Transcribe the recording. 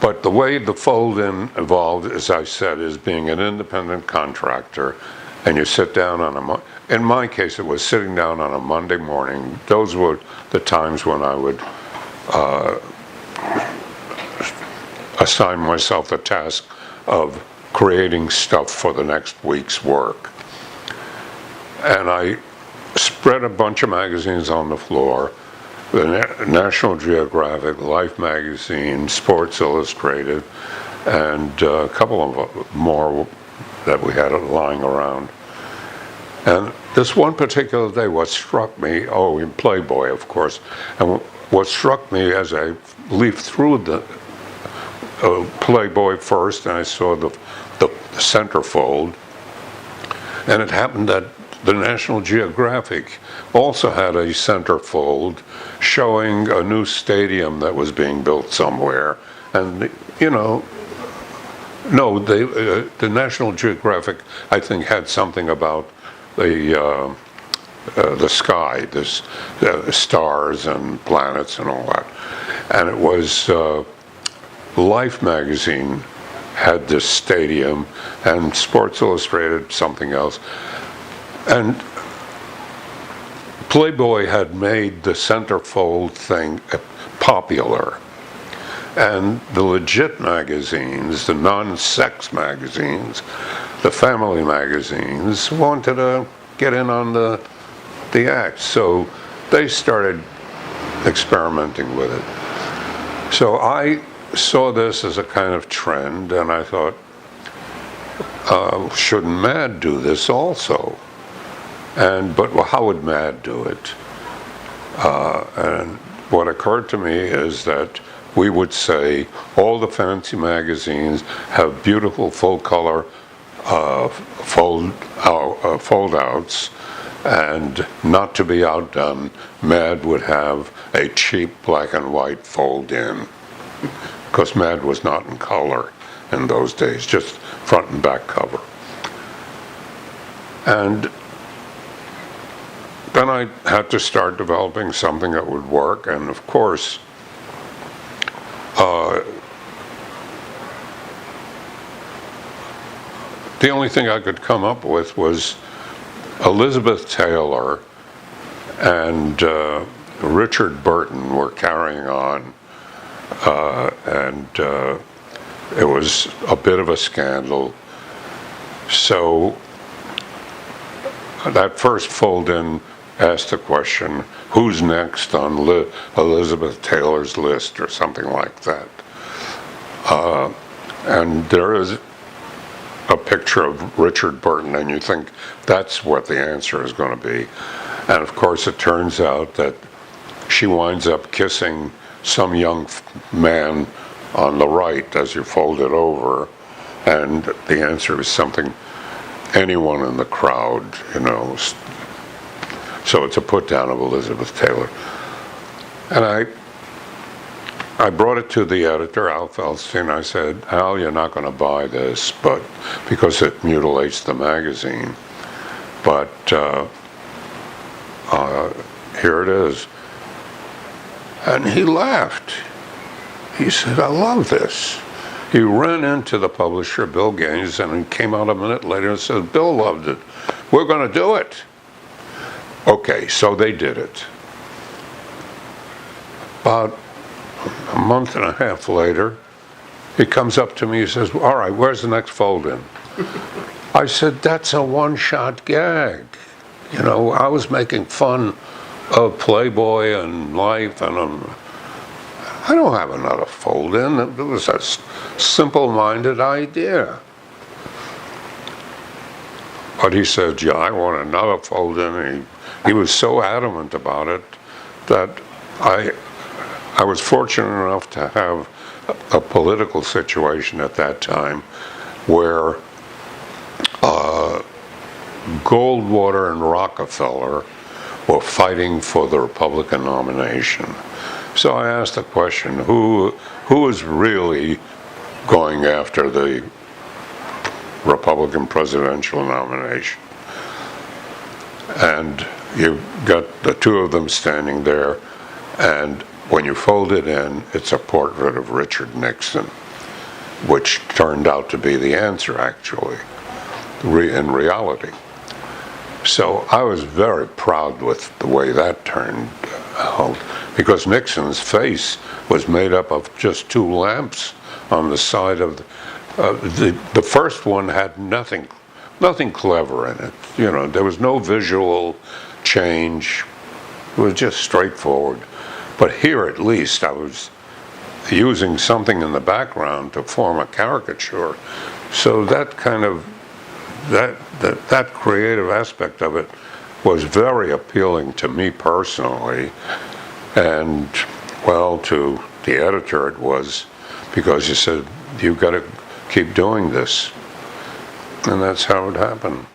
But the way the fold-in evolved, as I said, is being an independent contractor, and you sit down on in my case, it was sitting down on a Monday morning. Those were the times when I would assign myself the task of creating stuff for the next week's work. And I spread a bunch of magazines on the floor, the National Geographic, Life magazine, Sports Illustrated, and a couple of more that we had lying around. And this one particular day, what struck me, in Playboy, of course, and what struck me as I leafed through the Playboy first, and I saw the centerfold, and it happened that the National Geographic also had a centerfold showing a new stadium that was being built somewhere. And, the National Geographic, I think, had something about the sky, stars and planets and all that. And it was Life magazine had this stadium, and Sports Illustrated something else. And Playboy had made the centerfold thing popular. And the legit magazines, the non-sex magazines, the family magazines, wanted to get in on the act. So they started experimenting with it. So I saw this as a kind of trend, and I thought, shouldn't Mad do this also? But how would Mad do it? And what occurred to me is that we would say all the fancy magazines have beautiful full-color fold-outs, and not to be outdone, Mad would have a cheap black and white fold-in, because Mad was not in color in those days, just front and back cover. And then I had to start developing something that would work, and of course, the only thing I could come up with was Elizabeth Taylor and Richard Burton were carrying on, and it was a bit of a scandal. So that first fold-in asked the question, who's next on Elizabeth Taylor's list, or something like that. And there is a picture of Richard Burton, and you think that's what the answer is going to be. And of course it turns out that she winds up kissing some young man on the right as you fold it over, and the answer is something, anyone in the crowd, So it's a put down of Elizabeth Taylor. And I brought it to the editor, Al Feldstein. I said, Al, you're not going to buy this, but because it mutilates the magazine. But here it is. And he laughed. He said, I love this. He ran into the publisher, Bill Gaines, and he came out a minute later and said, Bill loved it. We're going to do it. Okay, so they did it. About a month and a half later, he comes up to me, he says, all right, where's the next fold-in? I said, that's a one-shot gag. I was making fun of Playboy and Life, and I don't have another fold-in. It was a simple-minded idea. But he said, yeah, I want another fold-in. He was so adamant about it that I was fortunate enough to have a political situation at that time where Goldwater and Rockefeller were fighting for the Republican nomination. So I asked the question, who is really going after the Republican presidential nomination? And you've got the two of them standing there, and when you fold it in, it's a portrait of Richard Nixon. which turned out to be the answer, actually, in reality. So I was very proud with the way that turned out, because Nixon's face was made up of just two lamps on the side of the first one had nothing clever in it. You know, there was no visual change. It was just straightforward. But here, at least, I was using something in the background to form a caricature. So that kind of that creative aspect of it was very appealing to me personally, and well, to the editor it was, because he said, you've got to keep doing this, and that's how it happened.